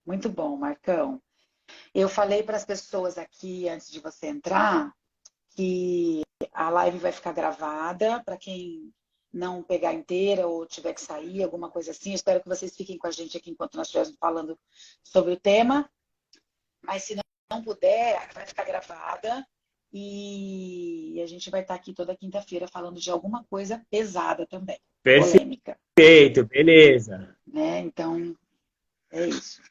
Muito bom, Marcão. Eu falei para as pessoas aqui antes de você entrar que a live vai ficar gravada para quem não pegar inteira ou tiver que sair, alguma coisa assim. Eu espero que vocês fiquem com a gente aqui enquanto nós estivermos falando sobre o tema. Mas se não puder, vai ficar gravada e a gente vai estar aqui toda quinta-feira falando de alguma coisa pesada também, polêmica, Perfeito, beleza. né? Então, é isso.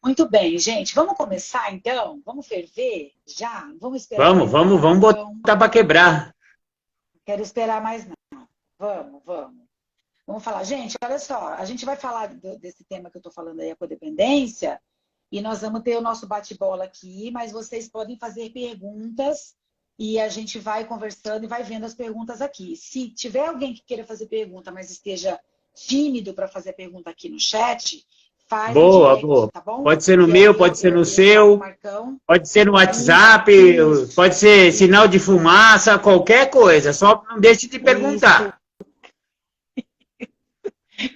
Muito bem, gente. Vamos começar então? Vamos ferver já? Vamos esperar Vamos, mais vamos, nada, vamos então? botar para quebrar. Quero esperar mais nada. Vamos, vamos. Vamos falar. Gente, olha só. A gente vai falar desse tema que eu estou falando aí, a codependência, e nós vamos ter o nosso bate-bola aqui, mas vocês podem fazer perguntas e a gente vai conversando e vai vendo as perguntas aqui. Se tiver alguém que queira fazer pergunta, mas esteja tímido para fazer pergunta aqui no chat, faz no Boa, direct, boa. tá bom? Pode ser no Que meu, aí pode ser no eu falo com o seu, Marcão. pode ser no WhatsApp, Isso, pode ser sinal de fumaça, qualquer coisa. Só não deixe de isso, perguntar.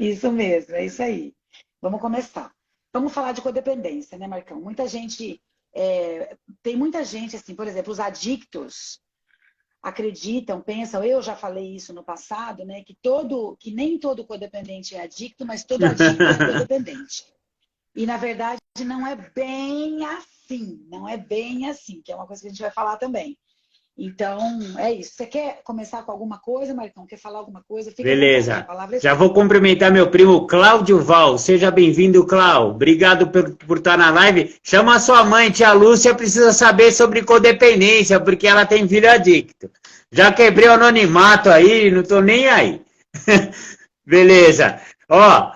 isso mesmo, é isso aí. Vamos começar. Vamos falar de codependência, né, Marcão? Tem muita gente, assim, por exemplo, os adictos acreditam, pensam, eu já falei isso no passado, né, que nem todo codependente é adicto, mas todo adicto é codependente. E, na verdade, não é bem assim, não é bem assim, que é uma coisa que a gente vai falar também. Então, é isso. Você quer começar com alguma coisa, Marcão? Quer falar alguma coisa? Fica à vontade, a Beleza. palavra é Já sua. vou cumprimentar meu primo Cláudio Val. Seja bem-vindo, Cláudio. Obrigado por estar na live. Chama a sua mãe, tia Lúcia, precisa saber sobre codependência, porque ela tem filho adicto. Já quebrei o anonimato aí, não tô nem aí. Beleza. Ó,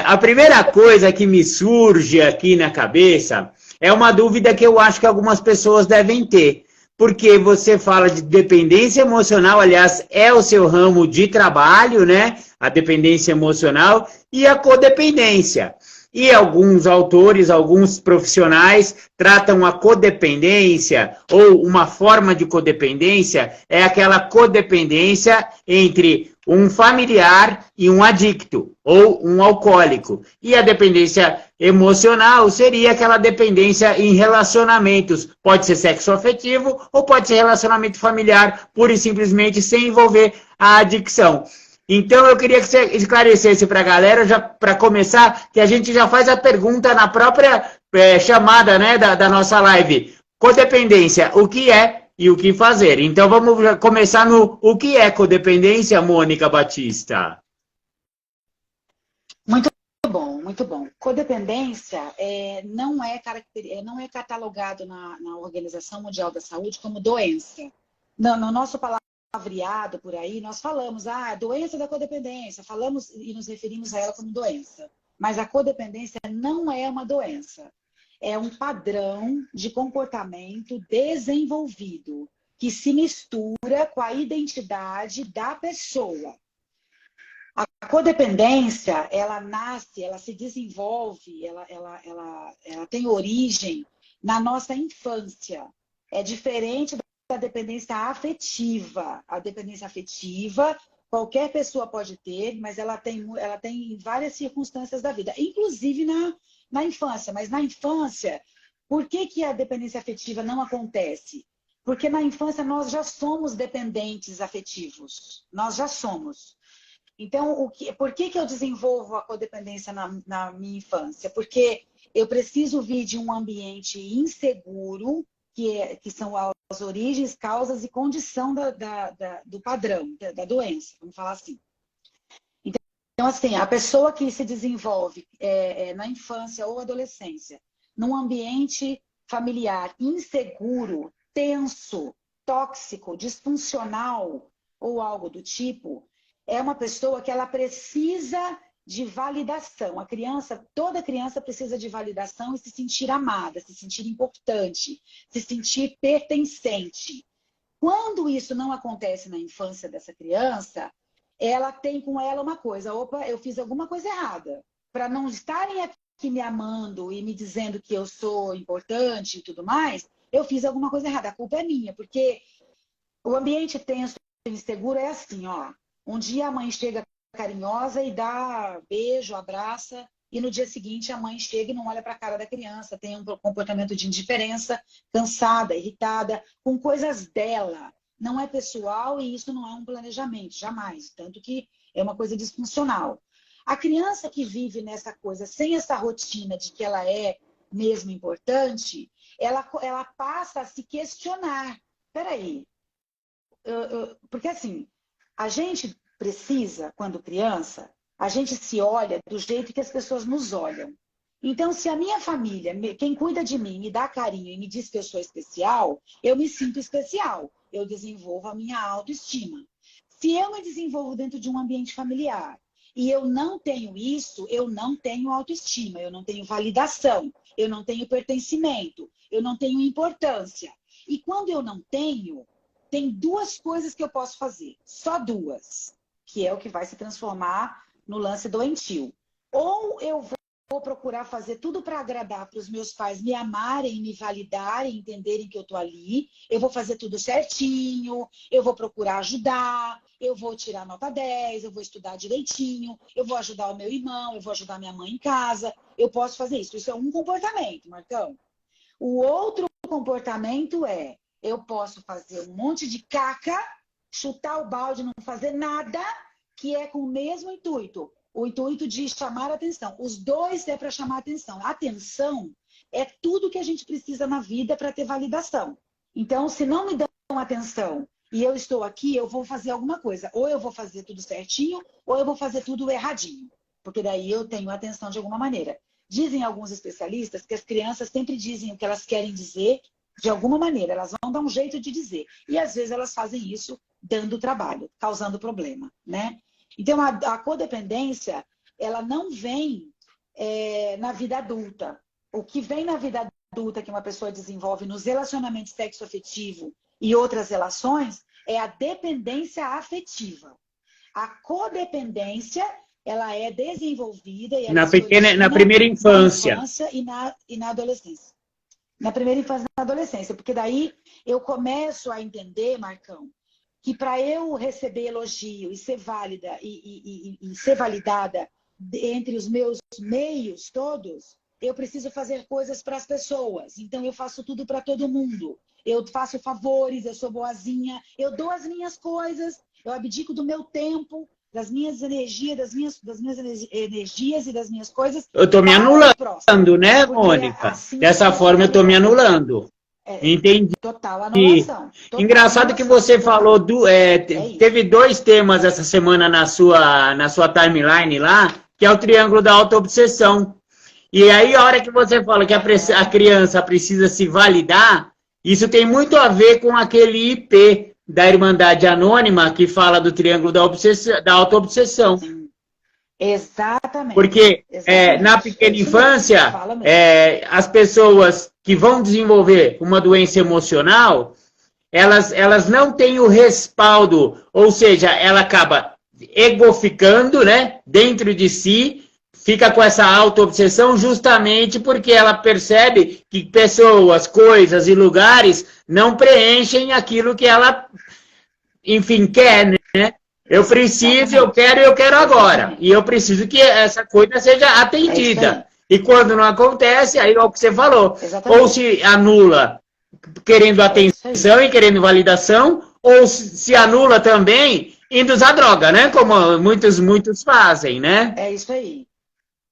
a primeira coisa que me surge aqui na cabeça é uma dúvida que eu acho que algumas pessoas devem ter. Porque você fala de dependência emocional, aliás, é o seu ramo de trabalho, né? A dependência emocional e a codependência. E alguns autores, alguns profissionais tratam a codependência ou uma forma de codependência é aquela codependência entre um familiar e um adicto ou um alcoólico. E a dependência emocional seria aquela dependência em relacionamentos. Pode ser sexo afetivo ou pode ser relacionamento familiar, pura e simplesmente sem envolver a adicção. Então, eu queria que você esclarecesse para a galera, já para começar, que a gente já faz a pergunta na própria chamada, né, da nossa live. Codependência, o que é e o que fazer? Então, vamos começar no o que é codependência, Mônica Batista? Muito bom, muito bom. Codependência não é catalogado na Organização Mundial da Saúde como doença. Não, no nosso palavreado por aí, nós falamos, doença da codependência, falamos e nos referimos a ela como doença. Mas a codependência não é uma doença. É um padrão de comportamento desenvolvido que se mistura com a identidade da pessoa. A codependência, ela nasce, ela se desenvolve, ela tem origem na nossa infância. É diferente da dependência afetiva. A dependência afetiva, qualquer pessoa pode ter, mas ela tem em várias circunstâncias da vida, inclusive na infância. Mas na infância, por que a dependência afetiva não acontece? Porque na infância nós já somos dependentes afetivos. Nós já somos. Então, por que eu desenvolvo a codependência na minha infância? Porque eu preciso vir de um ambiente inseguro, que são as origens, causas e condição do padrão, da doença, vamos falar assim. Então, assim, a pessoa que se desenvolve na infância ou adolescência, num ambiente familiar inseguro, tenso, tóxico, disfuncional ou algo do tipo, é uma pessoa que ela precisa de validação. Toda criança precisa de validação e se sentir amada, se sentir importante, se sentir pertencente. Quando isso não acontece na infância dessa criança, ela tem com ela uma coisa: opa, eu fiz alguma coisa errada. Para não estarem aqui me amando e me dizendo que eu sou importante e tudo mais, eu fiz alguma coisa errada. A culpa é minha, porque o ambiente tenso e inseguro é assim, ó. Um dia a mãe chega carinhosa e dá beijo, abraça e no dia seguinte a mãe chega e não olha para a cara da criança, tem um comportamento de indiferença, cansada, irritada, com coisas dela. Não é pessoal e isso não é um planejamento, jamais. Tanto que é uma coisa disfuncional. A criança que vive nessa coisa, sem essa rotina de que ela é mesmo importante, ela passa a se questionar. Peraí, porque assim, a gente precisa, quando criança, a gente se olha do jeito que as pessoas nos olham. Então, se a minha família, quem cuida de mim, me dá carinho e me diz que eu sou especial, eu me sinto especial. Eu desenvolvo a minha autoestima. Se eu me desenvolvo dentro de um ambiente familiar e eu não tenho isso, eu não tenho autoestima, eu não tenho validação, eu não tenho pertencimento, eu não tenho importância. E quando eu não tenho, tem duas coisas que eu posso fazer, só duas, que é o que vai se transformar no lance doentio. Ou eu vou procurar fazer tudo para agradar para os meus pais me amarem, me validarem, entenderem que eu estou ali. Eu vou fazer tudo certinho, eu vou procurar ajudar, eu vou tirar nota 10, eu vou estudar direitinho, eu vou ajudar o meu irmão, eu vou ajudar minha mãe em casa. Eu posso fazer isso. Isso é um comportamento, Marcão. O outro comportamento é, eu posso fazer um monte de caca, chutar o balde, não fazer nada, que é com o mesmo intuito. O intuito de chamar a atenção. Os dois é para chamar a atenção. A atenção é tudo que a gente precisa na vida para ter validação. Então, se não me dão atenção e eu estou aqui, eu vou fazer alguma coisa. Ou eu vou fazer tudo certinho, ou eu vou fazer tudo erradinho. Porque daí eu tenho atenção de alguma maneira. Dizem alguns especialistas que as crianças sempre dizem o que elas querem dizer de alguma maneira. Elas vão dar um jeito de dizer. E às vezes elas fazem isso dando trabalho, causando problema, né? Então, a codependência, ela não vem na vida adulta. O que vem na vida adulta que uma pessoa desenvolve nos relacionamentos sexoafetivo e outras relações é a dependência afetiva. A codependência, ela é desenvolvida e ela na primeira infância. E na adolescência. Na primeira infância e na adolescência. Porque daí eu começo a entender, Marcão, que para eu receber elogio e ser válida e ser validada entre os meus meios todos, eu preciso fazer coisas para as pessoas. Então eu faço tudo para todo mundo. Eu faço favores, eu sou boazinha, eu dou as minhas coisas, eu abdico do meu tempo, das minhas energias, energias e das minhas coisas. Eu estou me anulando, né, Mônica? Assim, dessa forma eu estou me anulando. Entendi. Total anulação. Engraçado anulação, que você falou teve dois temas essa semana na sua timeline lá, que é o triângulo da autoobsessão. E aí, a hora que você fala que a criança precisa se validar, isso tem muito a ver com aquele IP da Irmandade Anônima que fala do triângulo da autoobsessão. Sim. Exatamente. Porque na pequena infância, as pessoas que vão desenvolver uma doença emocional, elas não têm o respaldo, ou seja, ela acaba egoficando, né, dentro de si, fica com essa auto-obsessão justamente porque ela percebe que pessoas, coisas e lugares não preenchem aquilo que ela, enfim, quer, né? Eu preciso, eu quero agora. E eu preciso que essa coisa seja atendida. E quando não acontece, aí é o que você falou. Exatamente. Ou se anula querendo atenção e querendo validação, ou se anula também indo usar droga, né? Como muitos fazem, né? É isso aí.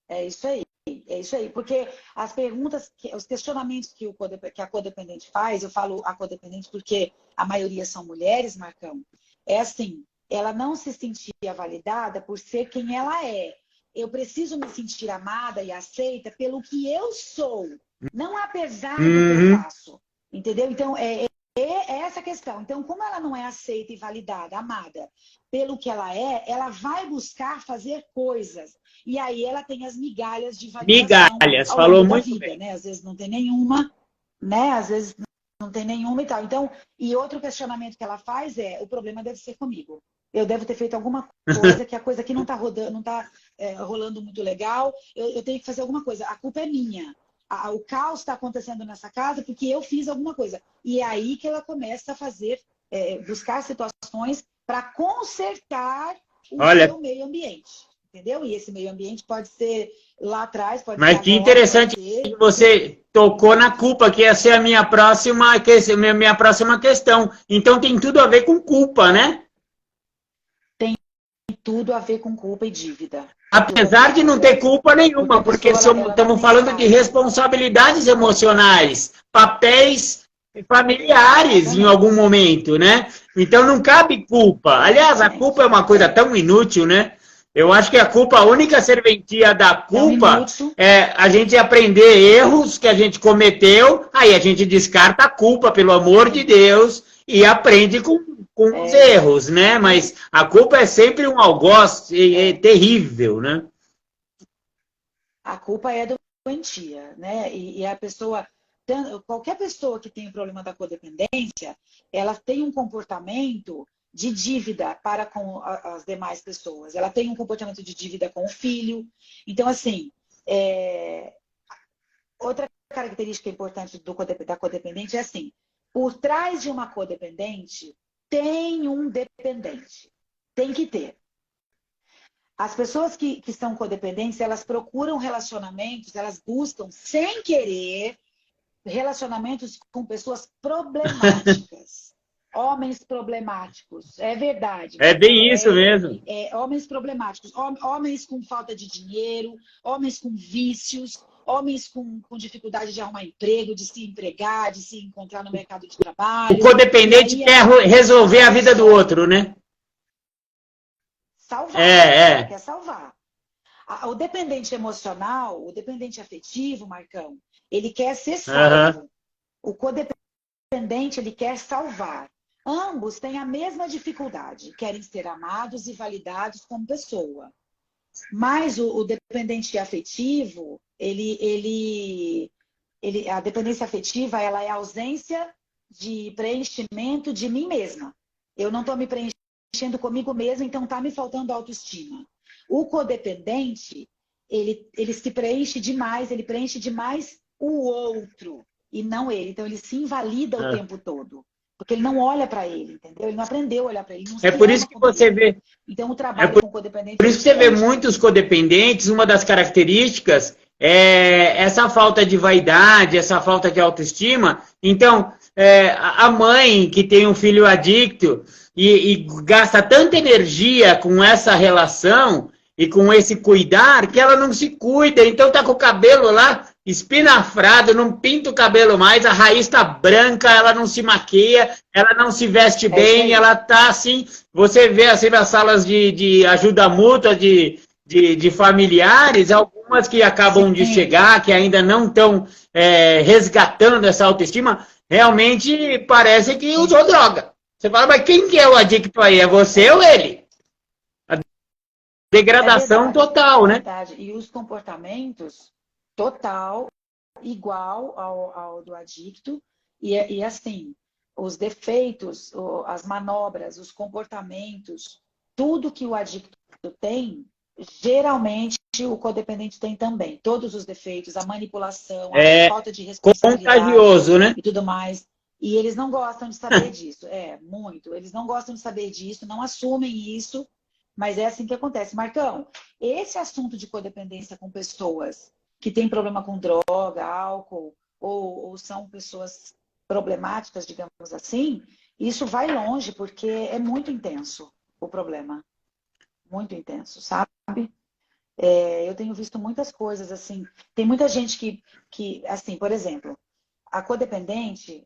É isso aí. É isso aí. Porque as perguntas, os questionamentos que a codependente faz, eu falo a codependente porque a maioria são mulheres, Marcão, é assim, ela não se sentia validada por ser quem ela é. Eu preciso me sentir amada e aceita pelo que eu sou, não apesar do que eu faço. Entendeu? Então, é essa a questão. Então, como ela não é aceita e validada, amada, pelo que ela é, ela vai buscar fazer coisas. E aí ela tem as migalhas de validação. Migalhas, falou muito vida, bem. Né? Às vezes não tem nenhuma, né? Às vezes não tem nenhuma e tal. Então, e outro questionamento que ela faz é, o problema deve ser comigo. Eu devo ter feito alguma coisa que a coisa aqui não está rodando, não está rolando muito legal. Eu tenho que fazer alguma coisa. A culpa é minha. O caos está acontecendo nessa casa porque eu fiz alguma coisa. E é aí que ela começa a fazer, buscar situações para consertar o seu meio ambiente. entendeu? E esse meio ambiente pode ser lá atrás, pode Mas ser que agora, interessante pode ser... que você tocou na culpa, que ia ser a minha próxima questão. Então tem tudo a ver com culpa, né? Tem tudo a ver com culpa e dívida. Tem tudo a ver Apesar com de não culpa e ter dívida. culpa Porque a nenhuma, porque pessoa, ela não estamos tem falando de raiva. responsabilidades emocionais, papéis familiares em algum Exatamente. momento, né? Então não cabe culpa. Aliás, a culpa Exatamente. é uma coisa tão inútil, né? Eu acho que a culpa, a única serventia da Tão culpa inútil. é a gente aprender erros que a gente cometeu, aí a gente descarta a culpa, pelo amor de Sim, Deus, e aprende com os é isso erros, aí. né? Mas a culpa é sempre um algoz É. terrível, né? A culpa é doentia, né? E a pessoa, qualquer pessoa que tem o problema da codependência, ela tem um comportamento de dívida para com as demais pessoas. Ela tem um comportamento de dívida com o filho. Então, assim, outra característica importante da codependente é assim, por trás de uma codependente tem um dependente. Tem que ter. As pessoas que são codependentes, elas procuram relacionamentos, elas buscam, sem querer, relacionamentos com pessoas problemáticas. Homens problemáticos, é verdade, É Marcão. bem isso mesmo. Homens problemáticos, homens com falta de dinheiro, homens com vícios, homens com dificuldade de arrumar emprego, de se empregar, de se encontrar no mercado de O trabalho. E codependente aí quer a resolver a vida do pessoa outro, né? salvar, É, quer salvar. O dependente emocional, o dependente afetivo, Marcão, ele quer ser Aham. salvo. O codependente, ele quer salvar. Ambos têm a mesma dificuldade, querem ser amados e validados como pessoa. Mas o dependente afetivo, a dependência afetiva, ela é a ausência de preenchimento de mim mesma. Eu não estou me preenchendo comigo mesma, então está me faltando autoestima. O codependente, ele se preenche demais, ele preenche demais o outro e não ele. Então ele se invalida o tempo todo. Porque ele não olha para ele, entendeu? Ele não aprendeu a olhar para ele, não É se por isso ama que como você ele é. vê. Então o É trabalho por com o codependente por é isso que você vê diferente. muitos codependentes, uma das características é essa falta de vaidade, essa falta de autoestima. Então, a mãe que tem um filho adicto e gasta tanta energia com essa relação e com esse cuidar que ela não se cuida. Então tá com o cabelo lá espinafrado, não pinta o cabelo mais, a raiz tá branca, ela não se maquia, ela não se veste É isso bem, aí. ela tá assim. Você vê assim nas salas de ajuda mútua de familiares, algumas que acabam de Sim, chegar, que ainda não estão resgatando essa autoestima, realmente parece que sim. usou droga. Você fala, mas quem que é o adicto aí? É você ou ele? É Degradação verdade, total, é né? verdade. E os comportamentos, total, igual ao do adicto, e assim, os defeitos, as manobras, os comportamentos, tudo que o adicto tem, geralmente o codependente tem também. Todos os defeitos, a manipulação, a É falta de responsabilidade contagioso, né? e tudo mais. E eles não gostam de saber disso. Muito. Eles não gostam de saber disso, não assumem isso, mas é assim que acontece. Marcão, esse assunto de codependência com pessoas que têm problema com droga, álcool, ou são pessoas problemáticas, digamos assim, isso vai longe, porque é muito intenso o problema. Muito intenso, sabe? Eu tenho visto muitas coisas assim. Tem muita gente que assim, por exemplo, a codependente,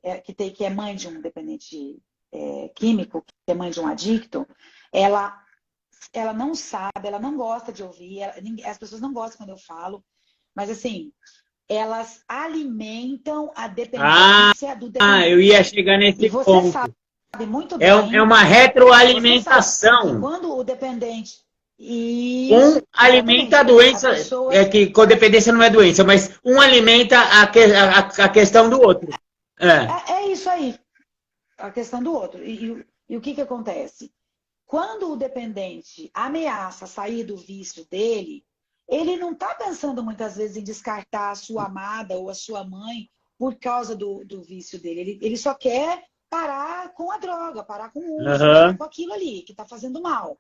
que é mãe de um dependente químico, que é mãe de um adicto, ela não sabe, ela não gosta de ouvir, as pessoas não gostam quando eu falo, mas assim, elas alimentam a Ah, dependência do eu ia dependente. chegar E nesse você sabe ponto. muito É bem, uma você sabe que retroalimentação. quando o dependente. Isso, Um alimenta a exatamente. As doença, pessoas. que codependência não é doença, mas um alimenta a questão do outro. É. É isso aí, a questão do outro. E o que acontece? Quando o dependente ameaça sair do vício dele, ele não está pensando muitas vezes em descartar a sua amada ou a sua mãe por causa do vício dele. Ele só quer parar com a droga, parar com o uso, parar Uhum. com aquilo ali que está fazendo mal.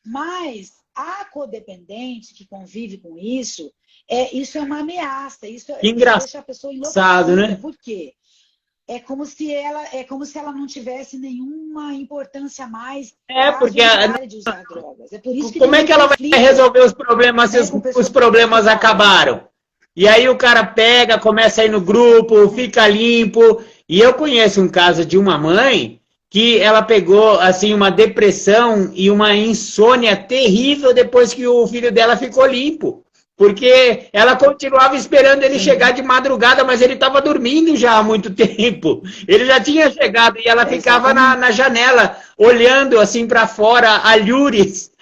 Mas A codependente que convive com isso, isso é uma ameaça, isso deixa a pessoa enlouquecida. né? Por quê? É como se ela não tivesse nenhuma importância a mais porque pare de usar drogas. É por isso que como é que ela vai resolver os problemas se os problemas acabaram? E aí o cara pega, começa a ir no grupo, fica limpo. E eu conheço um caso de uma mãe que ela pegou assim uma depressão e uma insônia terrível depois que o filho dela ficou limpo. Porque ela continuava esperando ele chegar de madrugada, mas ele estava dormindo já há muito tempo. Ele já tinha chegado e ela ficava na janela, olhando assim para fora, alhures,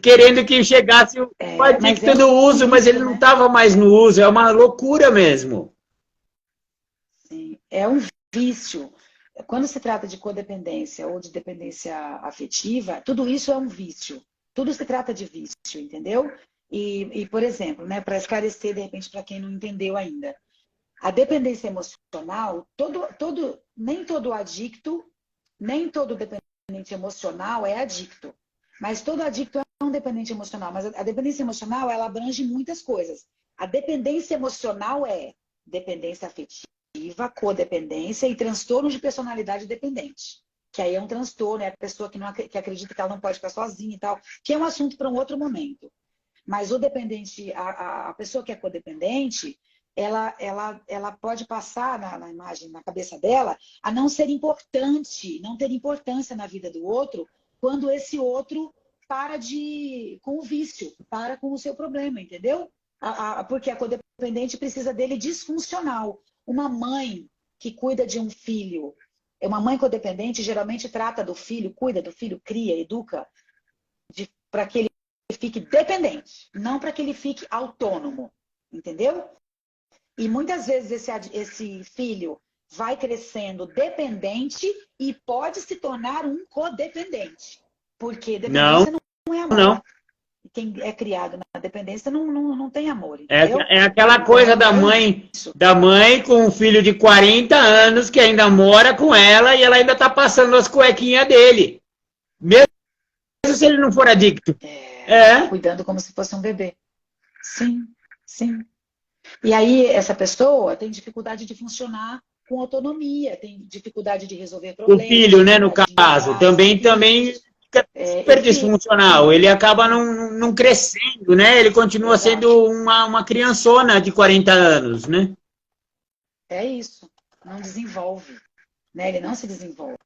querendo que chegasse o adicto do uso, mas ele não estava mais no uso. É uma loucura mesmo. Sim, é um vício. Quando se trata de codependência ou de dependência afetiva, tudo isso é um vício. Tudo se trata de vício, entendeu? E por exemplo, né, para esclarecer, de repente, para quem não entendeu ainda, a dependência emocional, nem todo adicto, nem todo dependente emocional é adicto. Mas todo adicto é um dependente emocional. Mas a dependência emocional, ela abrange muitas coisas. A dependência emocional é dependência afetiva, codependência e transtorno de personalidade dependente. Que aí é um transtorno, é a pessoa que acredita que ela não pode ficar sozinha e tal, que é um assunto para um outro momento. Mas o dependente, a pessoa que é codependente, ela pode passar na imagem, na cabeça dela, a não ser importante, não ter importância na vida do outro, quando esse outro para com o vício, para com o seu problema, entendeu? Porque a codependente precisa dele disfuncional. Uma mãe que cuida de um filho, uma mãe codependente geralmente trata do filho, cuida do filho, cria, educa, para que ele fique dependente, não para que ele fique autônomo, entendeu? E muitas vezes esse filho vai crescendo dependente e pode se tornar um codependente. Porque dependência não é amor. Não. Quem é criado na dependência não tem amor. Entendeu? É aquela coisa da mãe com um filho de 40 anos que ainda mora com ela e ela ainda está passando as cuequinhas dele. Mesmo se ele não for adicto. Cuidando como se fosse um bebê. Sim, sim. E aí essa pessoa tem dificuldade de funcionar com autonomia, tem dificuldade de resolver problemas. O filho, né, no caso, também fica super disfuncional. Ele acaba não crescendo, né? Ele continua sendo uma criançona de 40 anos, né? É isso. Não desenvolve. Né? Ele não se desenvolve.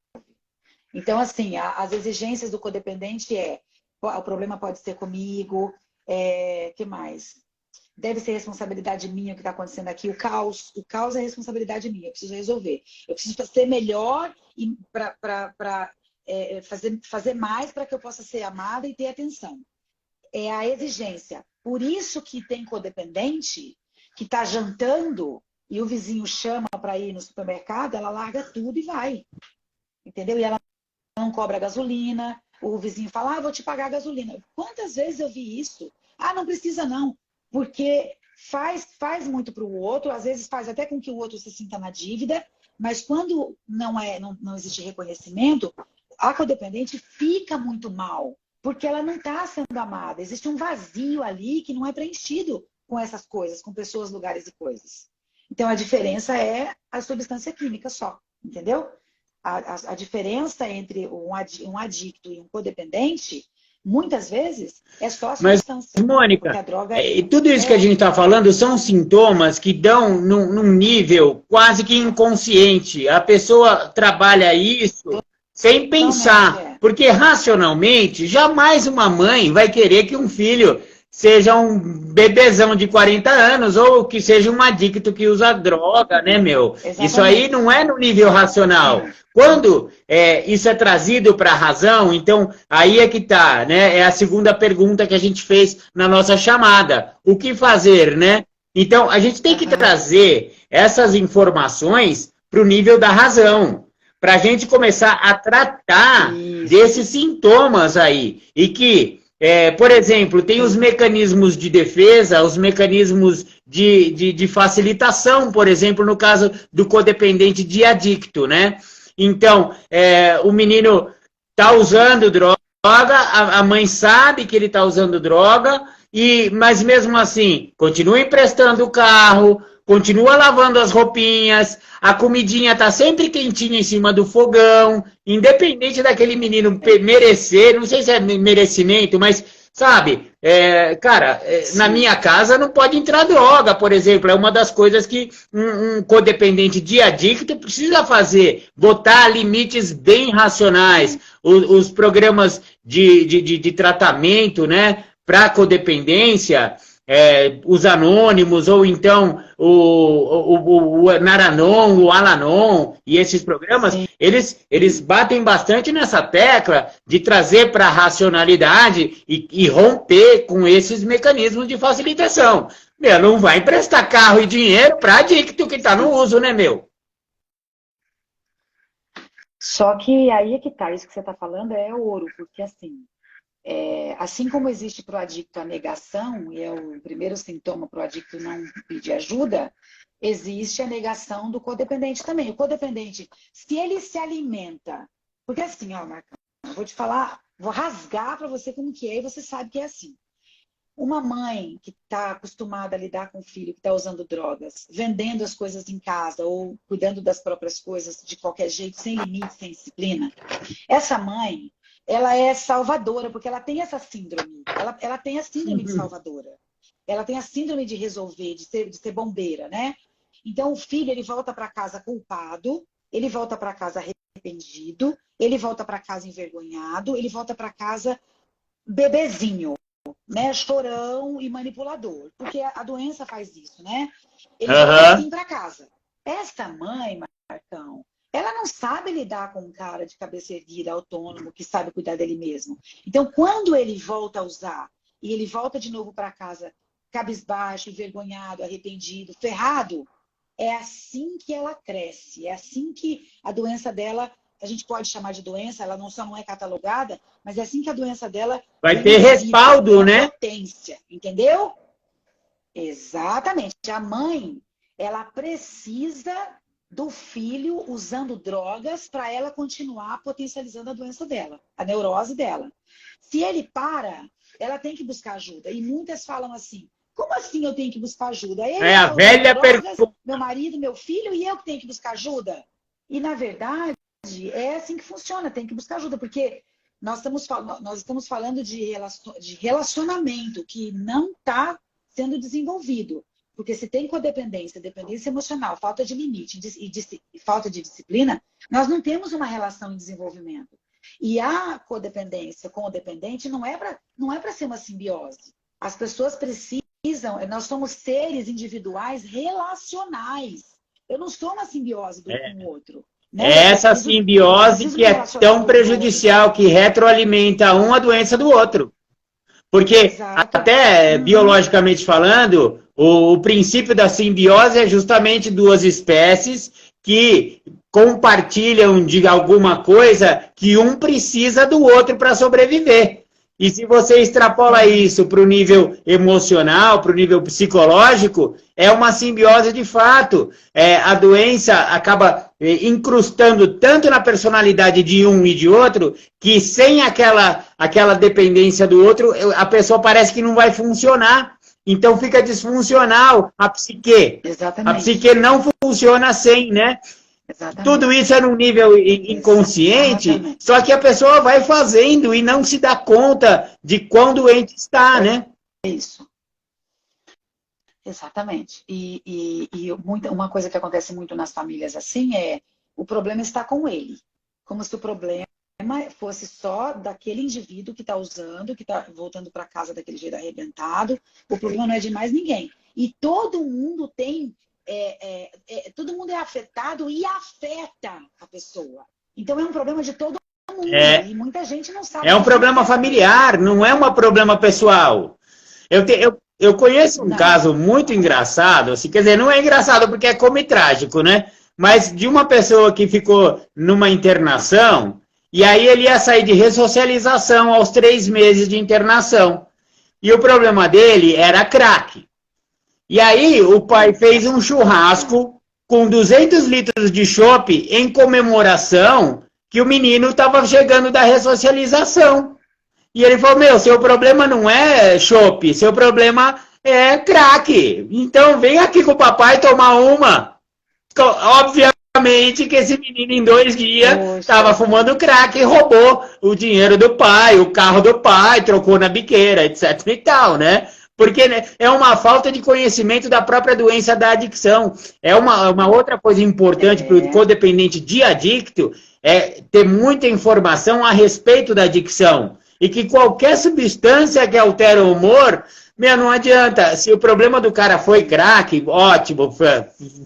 Então, assim, as exigências do codependente o problema pode ser comigo, que mais? Deve ser responsabilidade minha o que está acontecendo aqui. O caos é responsabilidade minha, eu preciso resolver. Eu preciso ser melhor para fazer mais para que eu possa ser amada e ter atenção. É a exigência. Por isso que tem codependente que está jantando e o vizinho chama para ir no supermercado, ela larga tudo e vai. Entendeu? E ela não cobra gasolina. O vizinho fala, vou te pagar a gasolina. Quantas vezes eu vi isso? Não precisa não. Porque faz muito para o outro, às vezes faz até com que o outro se sinta na dívida, mas quando não existe reconhecimento, a codependente fica muito mal, porque ela não está sendo amada. Existe um vazio ali que não é preenchido com essas coisas, com pessoas, lugares e coisas. Então a diferença é a substância química só, entendeu? A diferença entre um adicto e um codependente, muitas vezes, é só a substância. Mas, Mônica, tudo isso que a gente está falando são sintomas que dão num nível quase que inconsciente. A pessoa trabalha isso sem pensar, porque racionalmente, jamais uma mãe vai querer que um filho seja um bebezão de 40 anos ou que seja um adicto que usa droga, né, meu? Exatamente. Isso aí não é no nível racional. Quando isso é trazido para a razão, então aí é que está, né? É a segunda pergunta que a gente fez na nossa chamada. O que fazer, né? Então, a gente tem que trazer essas informações para o nível da razão, para a gente começar a tratar desses sintomas aí. E que por exemplo, tem os mecanismos de defesa, os mecanismos de facilitação, por exemplo, no caso do codependente de adicto, né? Então, o menino está usando droga, a mãe sabe que ele está usando droga, mas mesmo assim, continua emprestando o carro, continua lavando as roupinhas, a comidinha está sempre quentinha em cima do fogão, independente daquele menino merecer, não sei se é merecimento, mas, sabe, cara, na minha casa não pode entrar droga, por exemplo, é uma das coisas que um codependente de adicto precisa fazer, botar limites bem racionais, os programas de tratamento, né, para codependência, os anônimos, ou então o Naranon, o Alanon, e esses programas, eles batem bastante nessa tecla de trazer para a racionalidade e romper com esses mecanismos de facilitação. Meu, não vai emprestar carro e dinheiro para adicto que está no uso, né, meu? Só que aí é que tá, isso que você está falando é ouro, porque assim como existe para o adicto a negação, e é o primeiro sintoma para o adicto não pedir ajuda, existe a negação do codependente também. O codependente, se ele se alimenta, porque assim, ó, Marcão, eu vou te falar, vou rasgar para você como que é, e você sabe que é assim. Uma mãe que está acostumada a lidar com o filho que está usando drogas, vendendo as coisas em casa ou cuidando das próprias coisas de qualquer jeito, sem limite, sem disciplina, essa mãe, ela é salvadora, porque ela tem essa síndrome. Ela tem a síndrome de salvadora. Ela tem a síndrome de resolver, de ser bombeira, né? Então, o filho, ele volta para casa culpado, ele volta para casa arrependido, ele volta para casa envergonhado, ele volta para casa bebezinho, né? Chorão e manipulador. Porque a doença faz isso, né? Ele volta assim para casa. Essa mãe, Marcão, ela não sabe lidar com um cara de cabeça erguida, autônomo, que sabe cuidar dele mesmo. Então, quando ele volta a usar, e ele volta de novo para casa cabisbaixo, envergonhado, arrependido, ferrado, é assim que ela cresce. É assim que a doença dela, a gente pode chamar de doença, ela só não é catalogada, mas é assim que a doença dela... Vai ter respaldo, né? Potência, entendeu? Exatamente. A mãe, ela precisa do filho usando drogas para ela continuar potencializando a doença dela, a neurose dela. Se ele para, ela tem que buscar ajuda. E muitas falam assim, como assim eu tenho que buscar ajuda? Ele a velha pergunta. Meu marido, meu filho, e eu que tenho que buscar ajuda? E, na verdade, é assim que funciona, tem que buscar ajuda, porque nós estamos falando de relacionamento que não está sendo desenvolvido. Porque se tem codependência, dependência emocional, falta de limite e falta de disciplina, nós não temos uma relação em desenvolvimento. E a codependência com o dependente não é para ser uma simbiose. As pessoas precisam, nós somos seres individuais relacionais. Eu não sou uma simbiose com o outro. Né? Essa simbiose que é tão prejudicial, que retroalimenta a doença do outro. Porque, até biologicamente falando, o princípio da simbiose é justamente duas espécies que compartilham de alguma coisa que um precisa do outro para sobreviver. E se você extrapola isso para o nível emocional, para o nível psicológico, é uma simbiose de fato. A doença acaba incrustando tanto na personalidade de um e de outro, que sem aquela dependência do outro, a pessoa parece que não vai funcionar. Então fica disfuncional a psique. Exatamente. A psique não funciona sem, né? Exatamente. Tudo isso é num nível inconsciente, exatamente. Só que a pessoa vai fazendo e não se dá conta de quão doente está, né? Isso. Exatamente. E uma coisa que acontece muito nas famílias assim é o problema está com ele. Como se o problema fosse só daquele indivíduo que está usando, que está voltando para casa daquele jeito arrebentado. O problema não é de mais ninguém. E todo mundo tem... todo mundo é afetado e afeta a pessoa. Então é um problema de todo mundo. E muita gente não sabe. É um problema familiar, não é um problema pessoal. Eu conheço um caso muito engraçado, assim, quer dizer, não é engraçado porque é como trágico, né? Mas de uma pessoa que ficou numa internação, e aí ele ia sair de ressocialização aos 3 meses de internação. E o problema dele era crack. E aí o pai fez um churrasco com 200 litros de chopp em comemoração que o menino estava chegando da ressocialização. E ele falou, meu, seu problema não é chopp, seu problema é crack. Então vem aqui com o papai tomar uma. Obviamente que esse menino em 2 dias estava Poxa, fumando crack e roubou o dinheiro do pai, o carro do pai, trocou na biqueira, etc e tal, né? Porque né, é uma falta de conhecimento da própria doença da adicção. É uma outra coisa importante para o é, codependente de adicto, é ter muita informação a respeito da adicção. E que qualquer substância que altera o humor, meu, não adianta. Se o problema do cara foi crack, ótimo,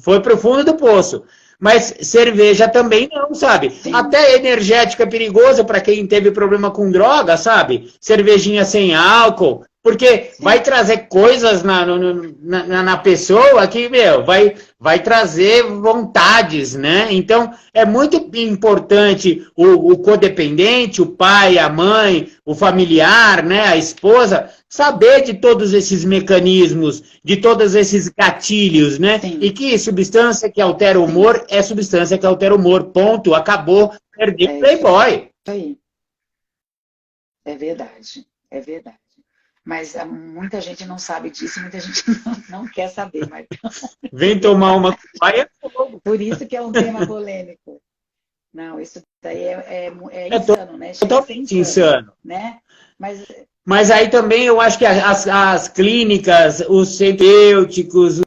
foi pro fundo do poço. Mas cerveja também não, sabe? sim, Até energético é perigoso para quem teve problema com droga, sabe? Cervejinha sem álcool. Porque vai sim, trazer coisas na pessoa que, meu, vai trazer vontades, né? Então, é muito importante o codependente, o pai, a mãe, o familiar, né, a esposa, saber de todos esses mecanismos, de todos esses gatilhos, né? E sim, que substância que altera o sim. humor é substância que altera o humor. Ponto. Acabou. Perdi o É isso Playboy. aí. É verdade. É verdade. Mas muita gente não sabe disso, muita gente não quer saber, mas é Vem tomar verdade. uma cobaia, é fogo. Por isso que é um tema polêmico. Não, isso daí é É insano, né? Chega a ser totalmente insano, insano. né? Mas Mas aí também eu acho que as clínicas, os terapêuticos,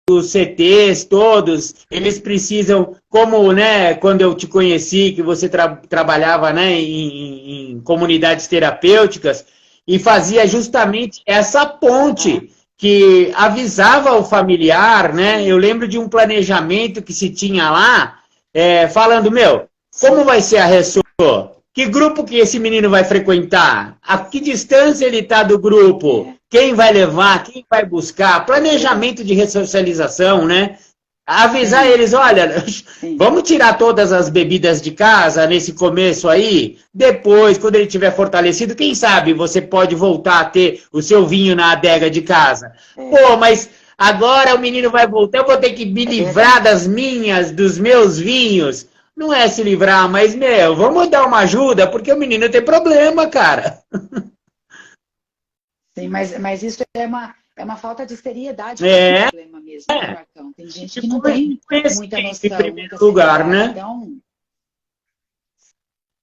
os CTs todos, eles precisam, como, né, quando eu te conheci, que você trabalhava, né, em comunidades terapêuticas, e fazia justamente essa ah, ponte que avisava o familiar, né? Eu sim, lembro de um planejamento que se tinha lá, falando, meu, como sim, vai ser a Ressô? Que grupo que esse menino vai frequentar? A que distância ele está do grupo? é, Quem vai levar? Quem vai buscar? é verdade. Planejamento de ressocialização, né? Avisar Sim, eles, olha, sim, vamos tirar todas as bebidas de casa nesse começo aí. Depois, quando ele estiver fortalecido, quem sabe você pode voltar a ter o seu vinho na adega de casa. é, Pô, mas agora o menino vai voltar, eu vou ter que me é livrar verdade. das minhas, dos meus vinhos. Não é se livrar, mas, meu, vamos dar uma ajuda, porque o menino tem problema, cara. Sim, mas isso é uma falta de seriedade com esse É, problema mesmo, né, Marcão? Tem gente de que não tem muita conhecimento em noção, primeiro muita lugar, seriedade. né? Então,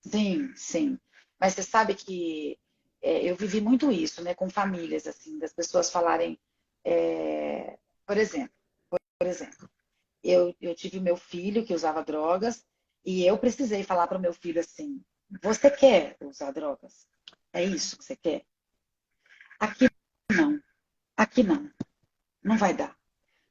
sim, sim. Mas você sabe que eu vivi muito isso, né, com famílias, assim, das pessoas falarem, por exemplo, por exemplo, eu tive meu filho que usava drogas e eu precisei falar para o meu filho assim: você quer usar drogas? É isso que você quer? Aqui não, aqui não, não vai dar.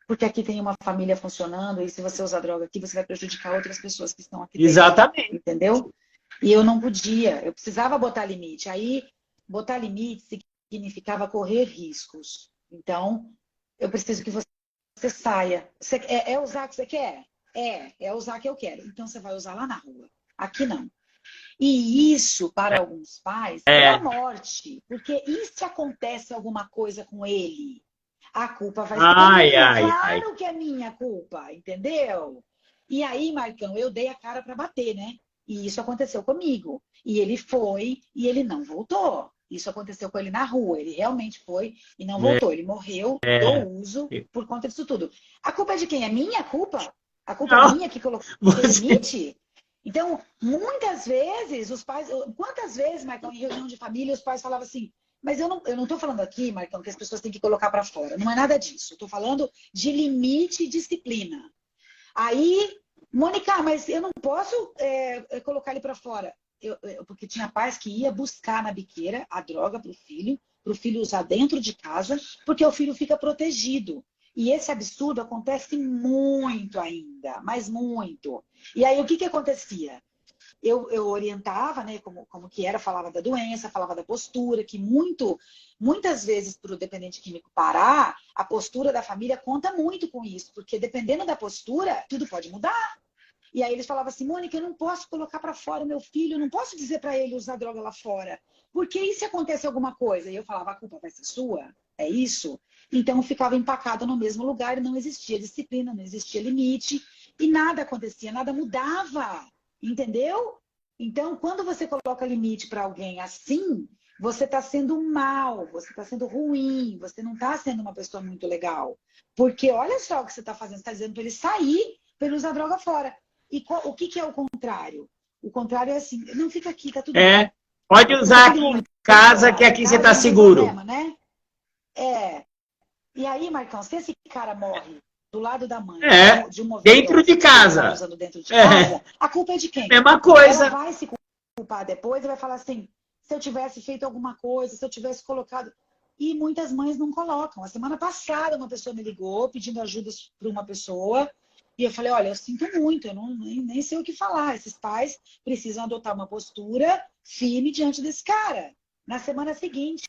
Porque aqui tem uma família funcionando e se você usar droga aqui, você vai prejudicar outras pessoas que estão aqui dentro. Exatamente. Entendeu? E eu não podia, eu precisava botar limite. Aí, botar limite significava correr riscos. Então, eu preciso que você saia. Você, é usar o que você quer? É usar o que eu quero. Então, você vai usar lá na rua. Aqui não. E isso, para alguns pais, é a É. morte. Porque e se acontece alguma coisa com ele? A culpa vai ser Ai, minha. ai, ai. Claro que é minha culpa, entendeu? E aí, Marcão, eu dei a cara para bater, né? E isso aconteceu comigo. E ele foi e ele não voltou. Isso aconteceu com ele na rua. Ele realmente foi e não voltou. Ele morreu do uso por conta disso tudo. A culpa é de quem? É minha culpa? A culpa é Não, minha que coloquei você. limite? Então, muitas vezes, os pais. Quantas vezes, Marcão, em reunião de família, os pais falavam assim: mas eu não estou falando aqui, Marcão, que as pessoas têm que colocar para fora. Não é nada disso. Estou falando de limite e disciplina. Aí, Mônica, mas eu não posso colocar ele para fora. Porque tinha pais que ia buscar na biqueira a droga para o filho usar dentro de casa, porque o filho fica protegido. E esse absurdo acontece muito ainda, mas muito. E aí, o que acontecia? Eu orientava, né, como que era, falava da doença, falava da postura, que muitas vezes para o dependente químico parar, a postura da família conta muito com isso, porque dependendo da postura, tudo pode mudar. E aí eles falavam assim: Mônica, eu não posso colocar para fora o meu filho, eu não posso dizer para ele usar droga lá fora, porque e se acontece alguma coisa? E eu falava: a culpa vai ser sua? É isso? Então eu ficava empacada no mesmo lugar e não existia disciplina, não existia limite, e nada acontecia, nada mudava. Entendeu? Então, quando você coloca limite para alguém assim, você está sendo mal, você está sendo ruim, você não está sendo uma pessoa muito legal. Porque olha só o que você está fazendo, você está dizendo para ele sair, para ele usar droga fora. E o que é o contrário? O contrário é assim, não fica aqui, tá tudo bem. Pode usar aqui em casa, que aqui você está seguro. Problema, né? E aí, Marcão, se esse cara morre do lado da mãe, de uma dentro de casa, dentro de casa, a culpa é de quem? Mesma coisa. Ela vai se culpar depois e vai falar assim, se eu tivesse feito alguma coisa, se eu tivesse colocado... E muitas mães não colocam. A semana passada uma pessoa me ligou pedindo ajuda para uma pessoa e eu falei, olha, eu sinto muito, eu nem sei o que falar. Esses pais precisam adotar uma postura firme diante desse cara. Na semana seguinte,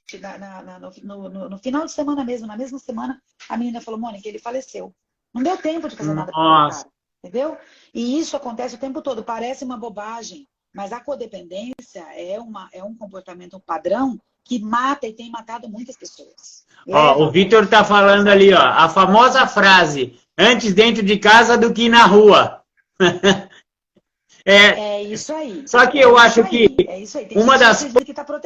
no final de semana mesmo, na mesma semana, a menina falou, Mônica, ele faleceu. Não deu tempo de fazer nada com o cara, entendeu? E isso acontece o tempo todo. Parece uma bobagem, mas a codependência é um comportamento padrão que mata e tem matado muitas pessoas. O Vitor está falando ali, a famosa frase, antes dentro de casa do que na rua. É isso aí. Só que eu acho que uma das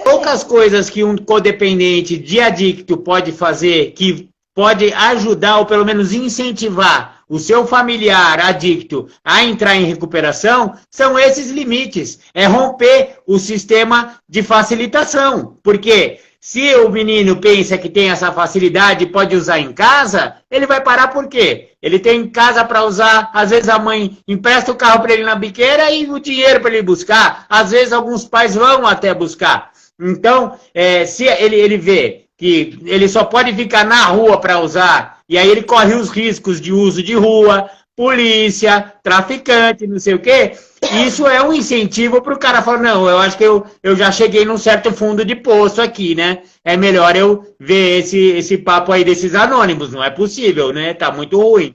poucas coisas que um codependente de adicto pode fazer, que pode ajudar ou pelo menos incentivar o seu familiar adicto a entrar em recuperação, são esses limites. É romper o sistema de facilitação. Porque se o menino pensa que tem essa facilidade e pode usar em casa, ele vai parar por quê? Ele tem casa para usar, às vezes a mãe empresta o carro para ele na biqueira e o dinheiro para ele buscar. Às vezes alguns pais vão até buscar. Então, se ele vê que ele só pode ficar na rua para usar, e aí ele corre os riscos de uso de rua, polícia, traficante, não sei o quê, isso é um incentivo para o cara falar, não, eu acho que eu já cheguei num certo fundo de poço aqui, né? É melhor eu ver esse papo aí desses anônimos, não é possível, né? Tá muito ruim.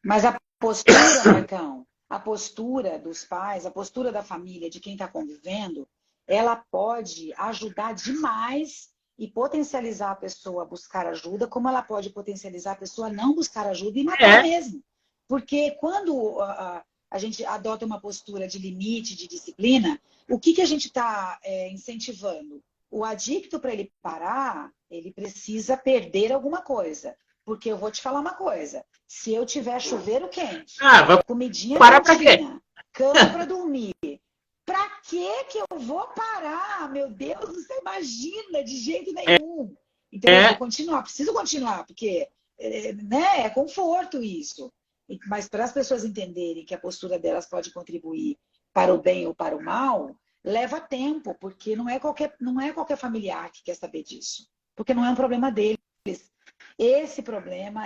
Mas a postura, Marcão, a postura dos pais, a postura da família, de quem está convivendo, ela pode ajudar demais e potencializar a pessoa a buscar ajuda, como ela pode potencializar a pessoa a não buscar ajuda e matar mesmo. Porque quando a gente adota uma postura de limite, de disciplina, o que a gente está incentivando? O adicto, para ele parar, ele precisa perder alguma coisa. Porque eu vou te falar uma coisa, se eu tiver chuveiro quente, comidinha quentinha, cama para dormir, pra que eu vou parar? Meu Deus, você imagina, de jeito nenhum. Então eu vou continuar, preciso continuar, porque é conforto isso. Mas para as pessoas entenderem que a postura delas pode contribuir para o bem ou para o mal, leva tempo, porque não é qualquer familiar que quer saber disso. Porque não é um problema deles. Esse problema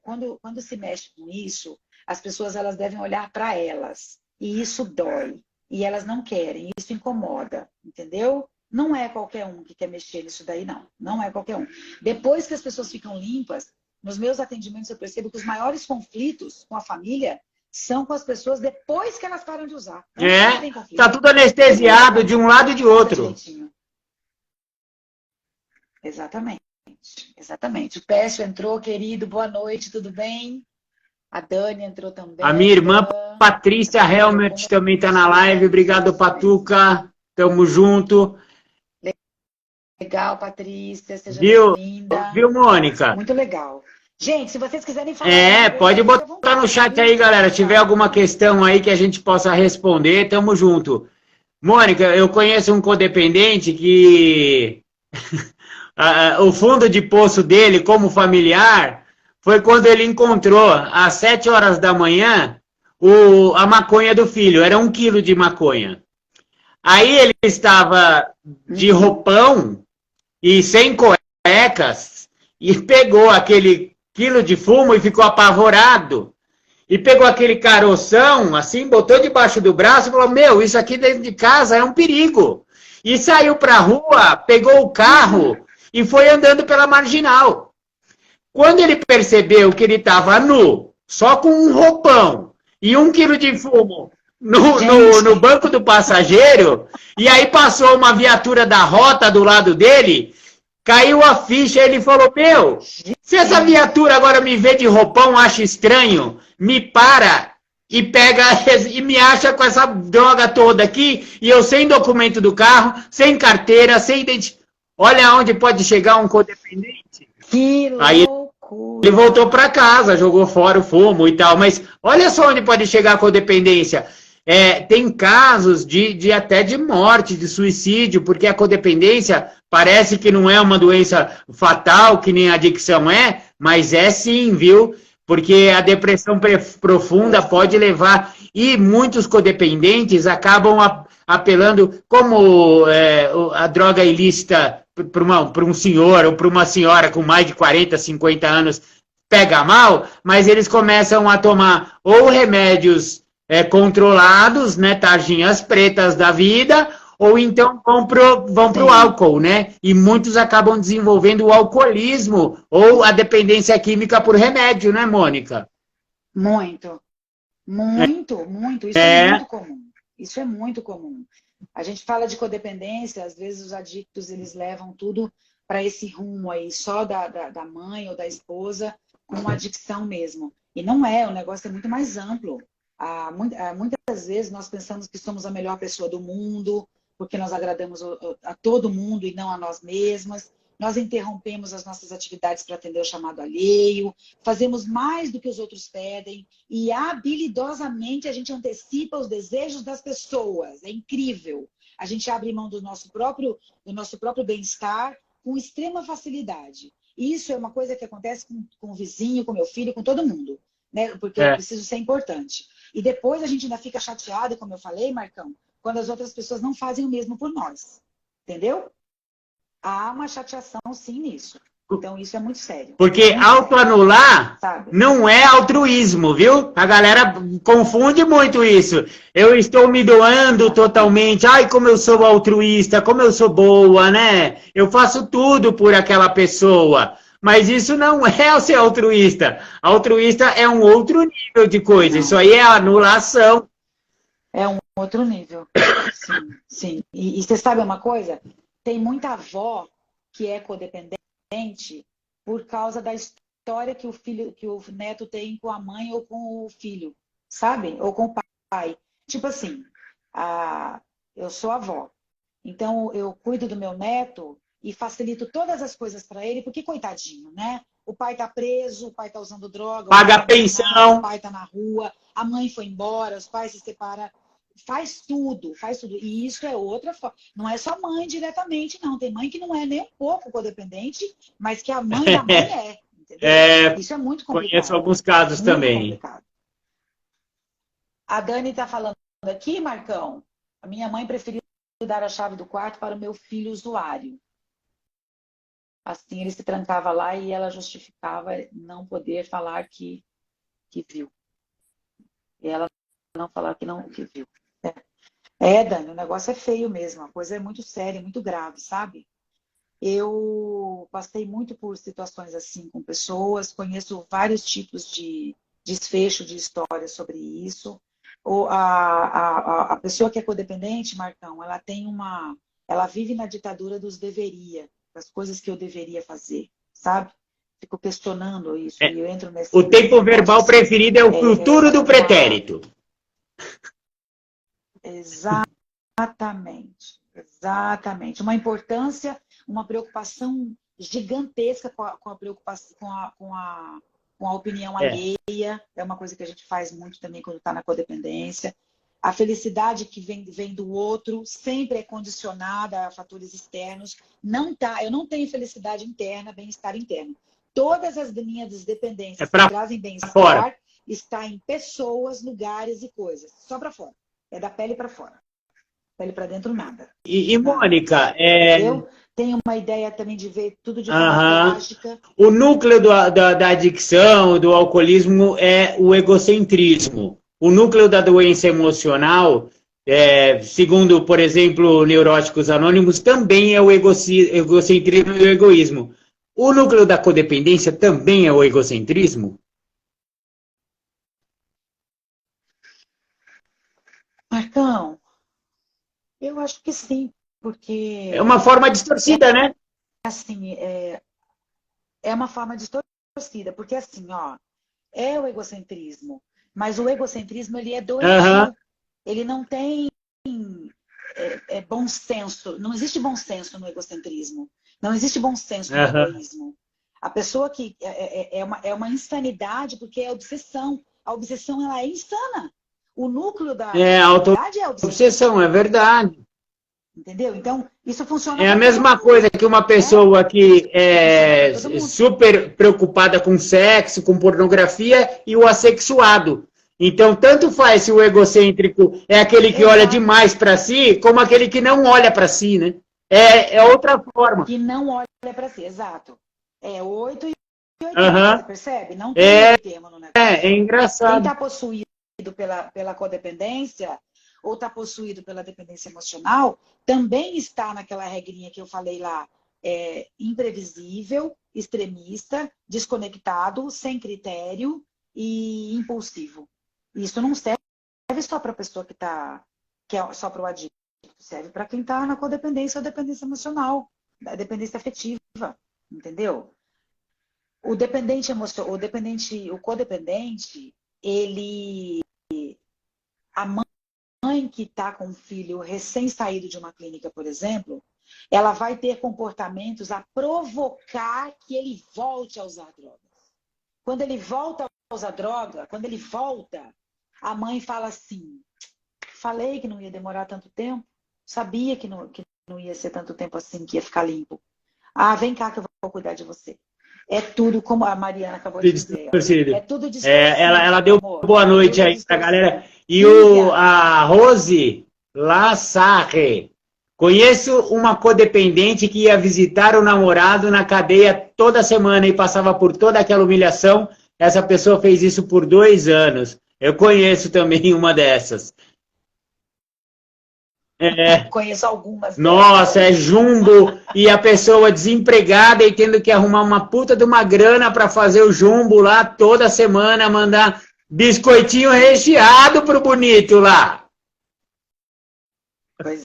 quando se mexe com isso, as pessoas elas devem olhar para elas. E isso dói. E elas não querem, isso incomoda, entendeu? Não é qualquer um que quer mexer nisso daí, não. Não é qualquer um. Depois que as pessoas ficam limpas, nos meus atendimentos eu percebo que os maiores conflitos com a família são com as pessoas depois que elas param de usar. Tá tudo anestesiado de um lado e de outro. Exatamente. O Pécio entrou, querido, boa noite, tudo bem? A Dani entrou também. A minha irmã Patrícia Helmert também está na live. Obrigado, Patuca. Tamo junto. Legal, Patrícia. Seja bem-vinda. Viu, Mônica? Muito legal. Gente, se vocês quiserem falar... pode botar no chat aí, galera. Se tiver alguma questão aí que a gente possa responder, tamo junto. Mônica, eu conheço um codependente que... o fundo de poço dele, como familiar... Foi quando ele encontrou, às 7 horas da manhã, a maconha do filho. Era 1 quilo de maconha. Aí ele estava de roupão e sem cuecas e pegou aquele quilo de fumo e ficou apavorado. E pegou aquele caroção, assim, botou debaixo do braço e falou, meu, isso aqui dentro de casa é um perigo. E saiu para a rua, pegou o carro e foi andando pela marginal. Quando ele percebeu que ele estava nu, só com um roupão e 1 quilo de fumo no banco do passageiro, e aí passou uma viatura da rota do lado dele, caiu a ficha, ele falou, meu, se essa viatura agora me vê de roupão, acha estranho, me para, e pega e me acha com essa droga toda aqui, e eu sem documento do carro, sem carteira, sem identidade. Olha onde pode chegar um codependente. Que Aí loucura! ele voltou para casa, jogou fora o fumo e tal. Mas olha só onde pode chegar a codependência. Tem casos de até de morte, de suicídio, porque a codependência parece que não é uma doença fatal, que nem a adicção é, mas é sim, viu? Porque a depressão profunda pode levar, e muitos codependentes acabam apelando, como a droga ilícita para um senhor ou para uma senhora com mais de 40, 50 anos pega mal, mas eles começam a tomar ou remédios controlados, né, tarjinhas pretas da vida, ou então vão pro álcool, né? E muitos acabam desenvolvendo o alcoolismo ou a dependência química por remédio, né, Mônica? Muito, muito, muito. Isso é muito comum. Isso é muito comum. A gente fala de codependência, às vezes os adictos eles levam tudo para esse rumo aí, só da mãe ou da esposa, com adicção mesmo. E não é, o negócio é muito mais amplo. Muitas vezes nós pensamos que somos a melhor pessoa do mundo, porque nós agradamos a todo mundo e não a nós mesmas. Nós interrompemos as nossas atividades para atender o chamado alheio, fazemos mais do que os outros pedem e habilidosamente a gente antecipa os desejos das pessoas. É incrível. A gente abre mão do nosso próprio bem-estar com extrema facilidade. E isso é uma coisa que acontece com o vizinho, com meu filho, com todo mundo, né? Porque eu preciso ser importante. E depois a gente ainda fica chateado, como eu falei, Marcão, quando as outras pessoas não fazem o mesmo por nós. Entendeu? Há uma chateação, sim, nisso. Então, isso é muito sério. Porque autoanular não é altruísmo, viu? A galera confunde muito isso. Eu estou me doando totalmente. Ai, como eu sou altruísta, como eu sou boa, né? Eu faço tudo por aquela pessoa. Mas isso não é ser altruísta. Altruísta é um outro nível de coisa. Não. Isso aí é anulação. É um outro nível. Sim, sim. E você sabe uma coisa? Tem muita avó que é codependente por causa da história que o neto tem com a mãe ou com o filho, sabe? Ou com o pai. Tipo assim, eu sou avó, então eu cuido do meu neto e facilito todas as coisas para ele, porque coitadinho, né? O pai tá preso, o pai tá usando droga, paga a pensão, o pai tá na rua, a mãe foi embora, os pais se separaram. Faz tudo, faz tudo. E isso é outra forma. Não é só mãe diretamente, não. Tem mãe que não é nem um pouco codependente, mas que a mãe da mãe é. Entendeu? Isso é muito complicado. Conheço alguns casos muito também. Complicado. A Dani está falando aqui, Marcão. A minha mãe preferiu dar a chave do quarto para o meu filho usuário. Assim, ele se trancava lá e ela justificava não poder falar que viu. E ela não falar que viu. Dani, o negócio é feio mesmo, a coisa é muito séria, muito grave, sabe? Eu passei muito por situações assim com pessoas, conheço vários tipos de desfecho de histórias sobre isso. A pessoa que é codependente, Marcão, ela vive na ditadura dos deveria, das coisas que eu deveria fazer, sabe? Fico questionando isso e eu entro nesse... O tempo verbal preferido é o futuro do pretérito. Exatamente, exatamente. Uma importância, uma preocupação gigantesca com a preocupação, com a opinião alheia. É uma coisa que a gente faz muito também quando está na codependência. A felicidade que vem do outro sempre é condicionada a fatores externos. Eu não tenho felicidade interna, bem-estar interno. Todas as minhas dependências que trazem bem-estar está em pessoas, lugares e coisas. Só para fora. É da pele para fora. Pele para dentro, nada. E Mônica, eu tenho uma ideia também de ver tudo de forma lógica. O núcleo da adicção, do alcoolismo, é o egocentrismo. O núcleo da doença emocional, segundo, por exemplo, Neuróticos Anônimos, também é o egocentrismo e o egoísmo. O núcleo da codependência também é o egocentrismo? Marcão, eu acho que sim, porque... É uma forma distorcida, né? Assim, é uma forma distorcida, porque assim, ó, é o egocentrismo, Mas o egocentrismo, ele é doentio. Aham. Ele não tem bom senso. Não existe bom senso no egocentrismo. Não existe bom senso no Aham. egoísmo. A pessoa que é uma insanidade porque é obsessão. A obsessão, ela é insana. O núcleo da É insanidade é a obsessão. auto-obsessão, é verdade. Entendeu? Então, isso funciona É a para todo mesma mundo, coisa que uma né? pessoa que Isso funciona para é todo mundo. super preocupada com sexo, com pornografia, e o assexuado. Então, tanto faz se o egocêntrico é aquele que olha Exato. demais para si, como aquele que não olha para si, né? É outra forma. Que não olha para si, exato. É 8 e 80, você Aham. percebe? Não tem É, meio termo no é negócio. Quem engraçado. está possuído pela codependência ou está possuído pela dependência emocional também está naquela regrinha que eu falei lá, imprevisível, extremista, desconectado, sem critério e impulsivo. Isso não serve só para a pessoa que é só para o adicto, serve para quem está na codependência ou dependência emocional, da dependência afetiva, entendeu? O dependente emocional, o codependente, ele, a mãe que está com um filho recém-saído de uma clínica, por exemplo, ela vai ter comportamentos a provocar que ele volte a usar drogas. Quando ele volta a usar droga, quando ele volta, a mãe fala assim: falei que não ia demorar tanto tempo, sabia que não ia ser tanto tempo assim, que ia ficar limpo. Ah, vem cá que eu vou cuidar de você. É tudo, como a Mariana acabou de dizer, ó, é Distorcido. tudo Ela distorcido, meu deu amor. boa É noite tudo aí pra galera. distorcido. E Lívia, a Rose Lassarre. Conheço uma codependente que ia visitar o namorado na cadeia toda semana e passava por toda aquela humilhação. Essa pessoa fez isso por 2 anos. Eu conheço também uma dessas. É, conheço algumas dessas nossa, é aí. jumbo e a pessoa desempregada e tendo que arrumar uma puta de uma grana para fazer o jumbo lá toda semana, mandar biscoitinho recheado pro bonito lá. Pois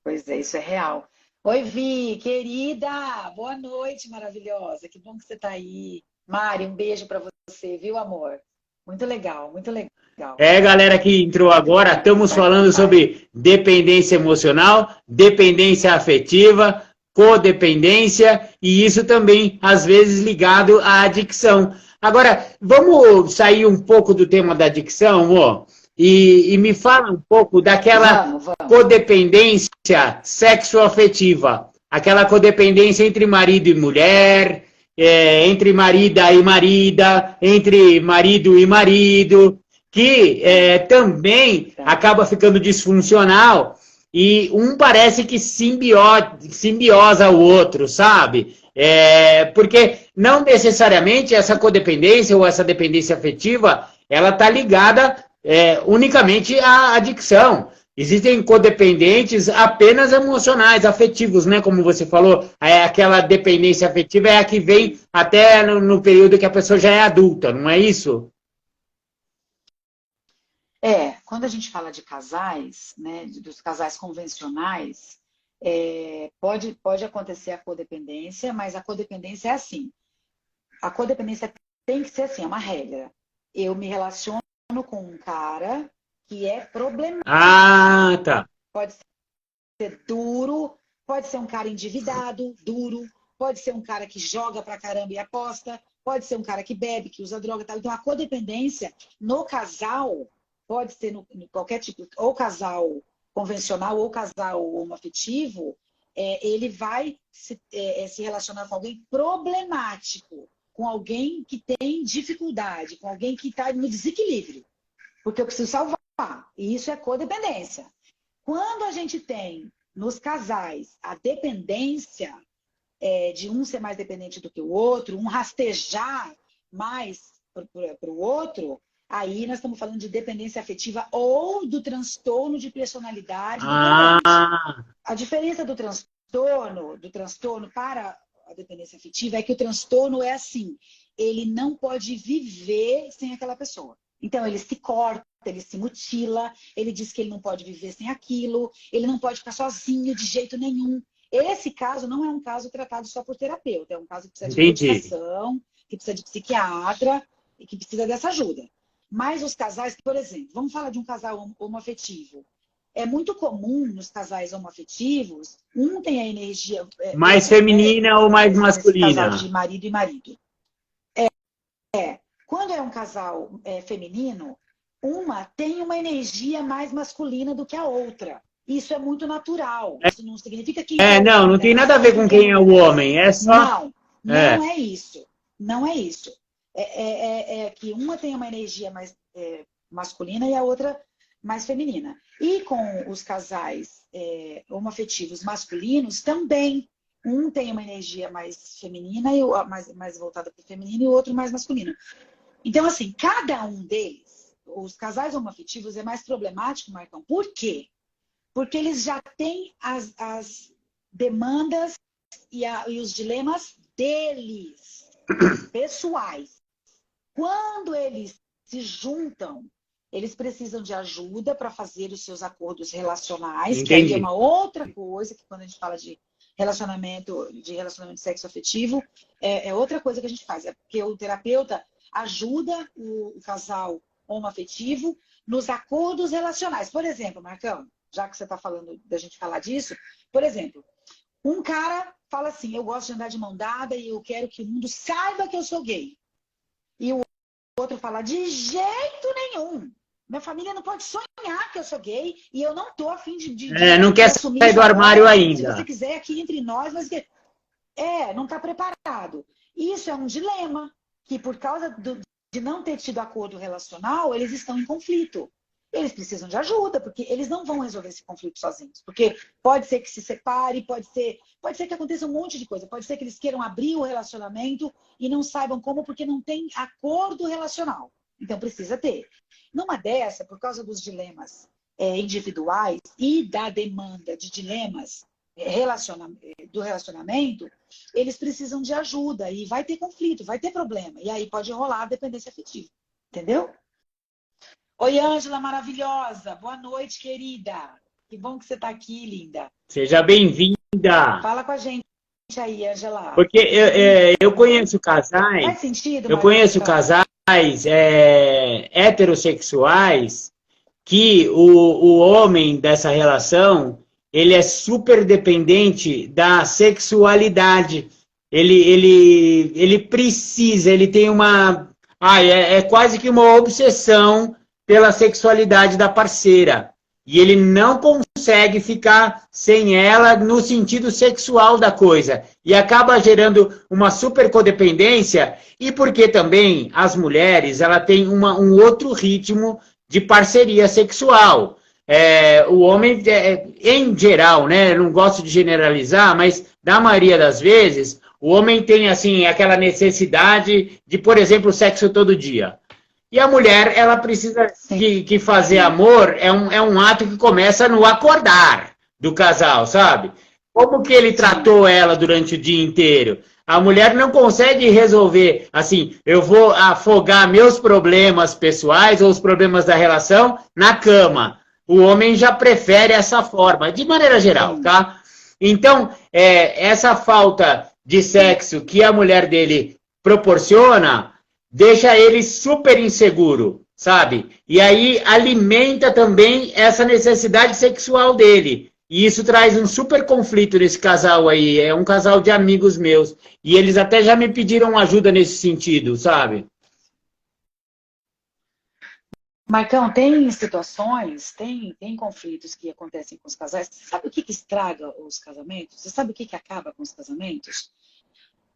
pois é, isso é real. Oi, Vi, querida, boa noite, maravilhosa. Que bom que você está aí. Mari, um beijo para você, viu, amor? Muito legal, muito legal. É, galera que entrou Muito agora, bom estamos falando participar. sobre dependência emocional, dependência afetiva, codependência e isso também, às vezes, ligado à adicção. Agora, vamos sair um pouco do tema da adicção, amor, e me fala um pouco daquela Vamos, vamos. codependência sexoafetiva, aquela codependência entre marido e mulher, entre marida e marida, entre marido e marido, que também acaba ficando disfuncional e um parece que simbiosa o outro, sabe? Porque não necessariamente essa codependência ou essa dependência afetiva, ela está ligada unicamente à adicção. Existem codependentes apenas emocionais, afetivos, né? Como você falou, aquela dependência afetiva é a que vem até no período que a pessoa já é adulta, não é isso? Quando a gente fala de casais, né, dos casais convencionais, pode acontecer a codependência, mas a codependência é assim. A codependência tem que ser assim, é uma regra. Eu me relaciono com um cara que é problemático. Ah, tá. Pode ser duro, pode ser um cara endividado, duro, pode ser um cara que joga pra caramba e aposta, pode ser um cara que bebe, que usa droga, tal. Então a codependência no casal pode ser no qualquer tipo, ou casal convencional ou casal homoafetivo, ele vai se relacionar com alguém problemático, com alguém que tem dificuldade, com alguém que está no desequilíbrio, porque eu preciso salvar. E isso é codependência. Quando a gente tem nos casais a dependência de um ser mais dependente do que o outro, um rastejar mais para o outro, aí nós estamos falando de dependência afetiva ou do transtorno de personalidade dependente. A diferença do transtorno para a dependência afetiva é que o transtorno é assim, ele não pode viver sem aquela pessoa. Então, ele se corta, ele se mutila, ele diz que ele não pode viver sem aquilo, ele não pode ficar sozinho de jeito nenhum. Esse caso não é um caso tratado só por terapeuta, é um caso que precisa de medicação, que precisa de psiquiatra e que precisa dessa ajuda. Mas os casais, por exemplo, vamos falar de um casal homoafetivo. É muito comum nos casais homoafetivos, um tem a energia... Mais feminina ou mais casal masculina? de marido e marido. Quando é um casal feminino, uma tem uma energia mais masculina do que a outra. Isso é muito natural. Isso não significa que... Não tem nada a ver com quem é o homem. É só... Não é isso. Não é isso. É que uma tem uma energia mais masculina e a outra mais feminina. E com os casais homoafetivos masculinos também. Um tem uma energia mais feminina, mais voltada para o feminino, e o outro mais masculino. Então, assim, cada um deles, os casais homoafetivos, é mais problemático, Marcão. Por quê? Porque eles já têm as demandas e os dilemas deles, pessoais. Quando eles se juntam, eles precisam de ajuda para fazer os seus acordos relacionais, Entendi. que aí é uma outra coisa, que quando a gente fala de relacionamento sexoafetivo, é outra coisa que a gente faz. É porque o terapeuta ajuda o casal homoafetivo nos acordos relacionais. Por exemplo, Marcão, já que você está falando da gente falar disso, por exemplo, um cara fala assim, eu gosto de andar de mão dada e eu quero que o mundo saiba que eu sou gay. E o outro fala, de jeito nenhum. Minha família não pode sonhar que eu sou gay e eu não tô a fim de não quer sair do armário ainda. Se você quiser, aqui entre nós, mas... não está preparado. Isso é um dilema, que por causa de não ter tido acordo relacional, eles estão em conflito. Eles precisam de ajuda, porque eles não vão resolver esse conflito sozinhos. Porque pode ser que se separe, pode ser que aconteça um monte de coisa. Pode ser que eles queiram abrir o relacionamento e não saibam como, porque não tem acordo relacional. Então, precisa ter. Numa dessa, por causa dos dilemas individuais e da demanda de dilemas do relacionamento, eles precisam de ajuda. E vai ter conflito, vai ter problema. E aí pode rolar a dependência afetiva. Entendeu? Oi, Ângela maravilhosa. Boa noite, querida. Que bom que você está aqui, linda. Seja bem-vinda. Fala com a gente aí, Ângela. Porque eu conheço casais... Faz sentido, eu conheço casais heterossexuais que o homem dessa relação, ele é super dependente da sexualidade. Ele precisa, ele tem uma... é quase que uma obsessão pela sexualidade da parceira. E ele não consegue ficar sem ela no sentido sexual da coisa. E acaba gerando uma super codependência. E porque também as mulheres, ela tem um outro ritmo de parceria sexual. O homem, em geral, né? Eu não gosto de generalizar, mas na maioria das vezes, o homem tem assim aquela necessidade de, por exemplo, sexo todo dia. E a mulher, ela precisa que fazer amor, é um ato que começa no acordar do casal, sabe? Como que ele tratou ela durante o dia inteiro? A mulher não consegue resolver, assim, eu vou afogar meus problemas pessoais ou os problemas da relação na cama. O homem já prefere essa forma, de maneira geral, tá? Então, essa falta de sexo que a mulher dele proporciona... deixa ele super inseguro, sabe? E aí alimenta também essa necessidade sexual dele. E isso traz um super conflito nesse casal aí. É um casal de amigos meus. E eles até já me pediram ajuda nesse sentido, sabe? Marcão, tem situações, tem conflitos que acontecem com os casais. Você sabe o que estraga os casamentos? Você sabe o que acaba com os casamentos?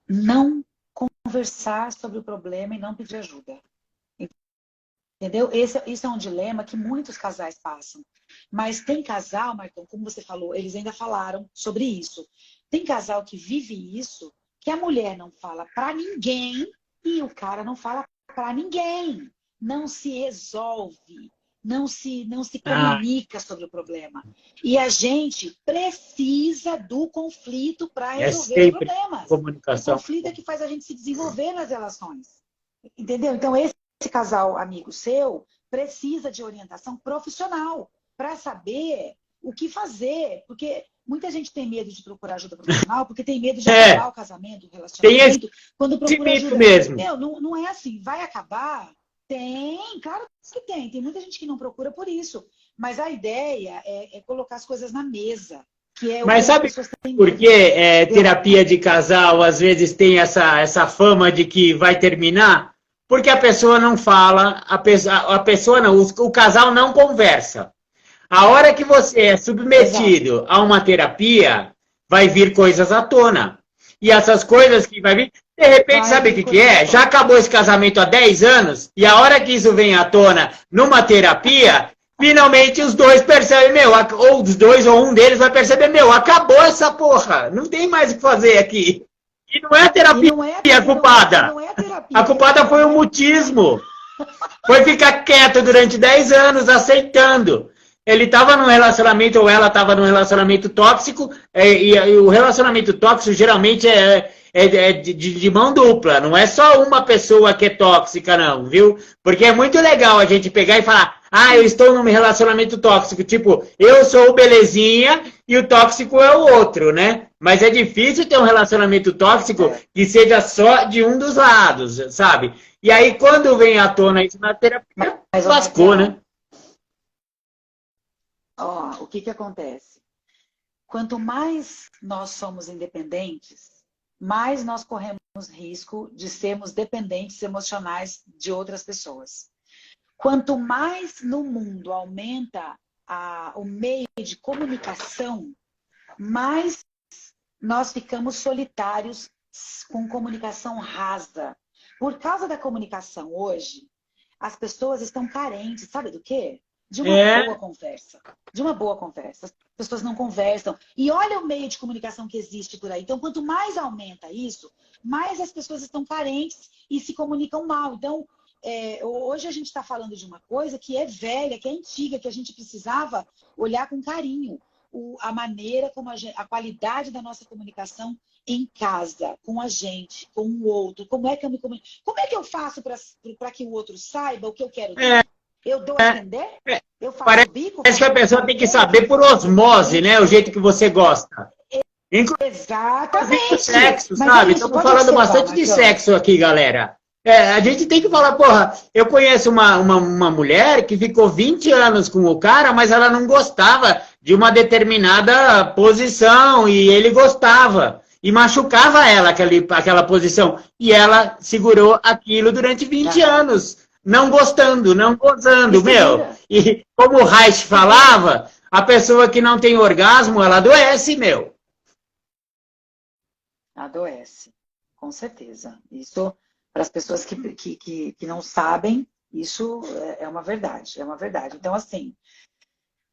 Não conversar sobre o problema e não pedir ajuda. Entendeu? Isso é um dilema que muitos casais passam. Mas tem casal, Marcão, como você falou, eles ainda falaram sobre isso. Tem casal que vive isso, que a mulher não fala para ninguém e o cara não fala para ninguém. Não se resolve, não se comunica sobre o problema. E a gente precisa do conflito para resolver os problemas. Comunicação. O conflito é que faz a gente se desenvolver nas relações. Entendeu? Então, esse casal amigo seu precisa de orientação profissional para saber o que fazer. Porque muita gente tem medo de procurar ajuda profissional porque tem medo de acabar o casamento, o relacionamento. Quando procura ajuda. Mesmo. Não é assim. Vai acabar... Tem, claro que tem. Tem muita gente que não procura por isso. Mas a ideia é colocar as coisas na mesa, que é o Mas que as sabe pessoas têm por medo. que terapia de casal às vezes tem essa fama de que vai terminar? Porque a pessoa não fala, a pessoa não, o casal não conversa. A hora que você é Exato. submetido a uma terapia, vai vir coisas à tona. E essas coisas que vai vir, de repente, Vai sabe o vir que que coisas à é? Já tona. acabou esse casamento há 10 anos, e a hora que isso vem à tona numa terapia, finalmente os dois percebem, meu, ou os dois ou um deles vai perceber, meu, acabou essa porra, não tem mais o que fazer aqui. E não é a E terapia não é, a culpada. não é a A terapia que culpada foi o resolve. mutismo. Foi ficar quieto durante 10 anos, aceitando. Ele estava num relacionamento, ou ela estava num relacionamento tóxico, e o relacionamento tóxico geralmente é de mão dupla, não é só uma pessoa que é tóxica, não, viu? Porque é muito legal a gente pegar e falar, ah, eu estou num relacionamento tóxico, tipo, eu sou o belezinha e o tóxico é o outro, né? Mas é difícil ter um relacionamento tóxico que seja só de um dos lados, sabe? E aí, quando vem à tona isso na terapia, Mas, ô, lascou, Marcão, né? ó, o que que acontece? Quanto mais nós somos independentes, mais nós corremos risco de sermos dependentes emocionais de outras pessoas. Quanto mais no mundo aumenta o meio de comunicação, mais nós ficamos solitários com comunicação rasa. Por causa da comunicação hoje, as pessoas estão carentes, sabe do quê? De uma boa conversa. De uma boa conversa. As pessoas não conversam. E olha o meio de comunicação que existe por aí. Então, quanto mais aumenta isso, mais as pessoas estão carentes e se comunicam mal. Então, hoje a gente está falando de uma coisa que é velha, que é antiga, que a gente precisava olhar com carinho. A maneira como a qualidade da nossa comunicação em casa, com a gente, com o outro. Como é que eu me comunico? Como é que eu faço para que o outro saiba o que eu quero dizer? Eu dou a entender? Eu faço bico? Parece que a pessoa tem que saber por osmose, né? O jeito que você gosta. Inclusive Exatamente. sexo, Mas sabe? é isso, Estamos pode falando observar, bastante de Marcão. sexo aqui, galera. A gente tem que falar, porra, eu conheço uma mulher que ficou 20 anos com o cara, mas ela não gostava de uma determinada posição e ele gostava. E machucava ela aquela posição. E ela segurou aquilo durante 20 anos. Não gostando, não gozando, meu. E como o Reich falava, a pessoa que não tem orgasmo, ela adoece, meu. Adoece, com certeza. Isso, para as pessoas que não sabem, isso é uma verdade, é uma verdade. Então, assim,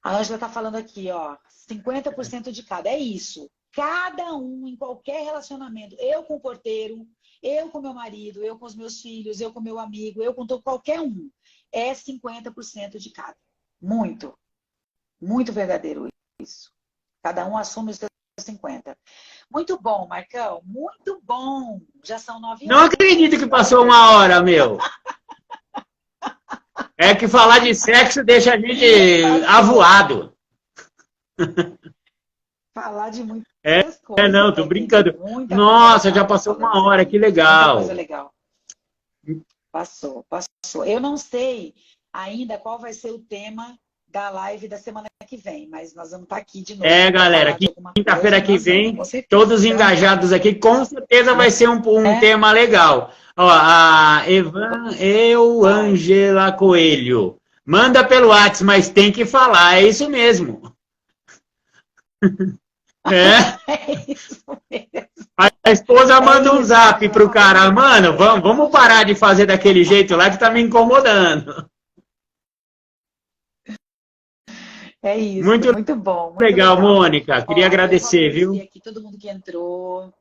a Ângela está falando aqui, ó, 50% de cada, é isso. Cada um, em qualquer relacionamento, eu com o porteiro, eu com meu marido, eu com os meus filhos, eu com meu amigo, eu com qualquer um, é 50% de cada. Muito, muito verdadeiro isso. Cada um assume os seus 50%. Muito bom, Marcão, muito bom. Já são 9 horas. Não acredito que passou 1 hora, meu. É que falar de sexo deixa a gente avoado. Falar de muitas coisas. Não, tô brincando. Nossa, já passou 1 hora, que legal. Muita coisa legal. Passou. Eu não sei ainda qual vai ser o tema da live da semana que vem, mas nós vamos estar aqui de novo. Galera, quinta-feira que vem, todos engajados aqui, com certeza vai ser um tema legal. Ó, a Ângela Coelho. Manda pelo WhatsApp, mas tem que falar, é isso mesmo. É isso mesmo. A esposa manda um zap pro cara, mano, vamos parar de fazer daquele jeito lá que tá me incomodando. É isso, muito bom. Muito legal, Mônica. Queria agradecer, viu? Aqui todo mundo que entrou.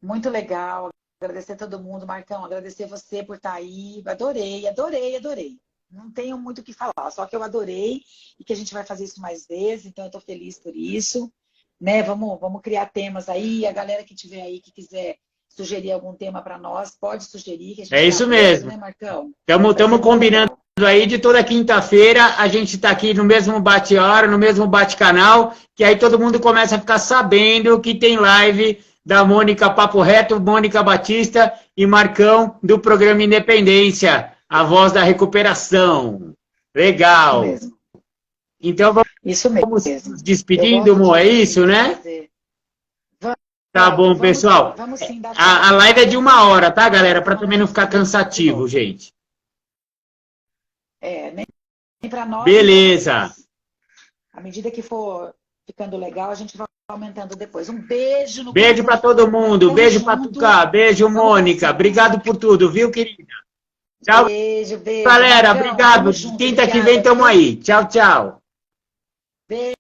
Muito legal. Agradecer a todo mundo, Marcão. Agradecer você por estar aí. Adorei. Não tenho muito o que falar, só que eu adorei e que a gente vai fazer isso mais vezes, então eu estou feliz por isso. Né? Vamos criar temas aí. A galera que tiver aí, que quiser sugerir algum tema para nós, pode sugerir. Que a gente é isso mesmo. Né, Marcão? Estamos combinando aí de toda quinta-feira. A gente está aqui no mesmo bate-hora, no mesmo bate-canal, que aí todo mundo começa a ficar sabendo que tem live da Mônica Papo Reto, Mônica Batista e Marcão do programa Independência. a voz da recuperação. Legal. Isso mesmo. Então Isso vamos mesmo. nos despedindo, Mo, é isso, né? Tá bom, pessoal. Vamos sim dar A live é de 1 hora, tá, galera? Para também não ficar cansativo, gente. Nem para nós. Beleza. À medida que for ficando legal, a gente vai aumentando depois. Um beijo no Beijo para todo mundo. Beijo para Tucá. Beijo, Mônica. Obrigado por tudo, viu, querida? Tchau. Beijo. Galera, obrigado. Quinta que vem estamos aí. Tchau, tchau. Beijo.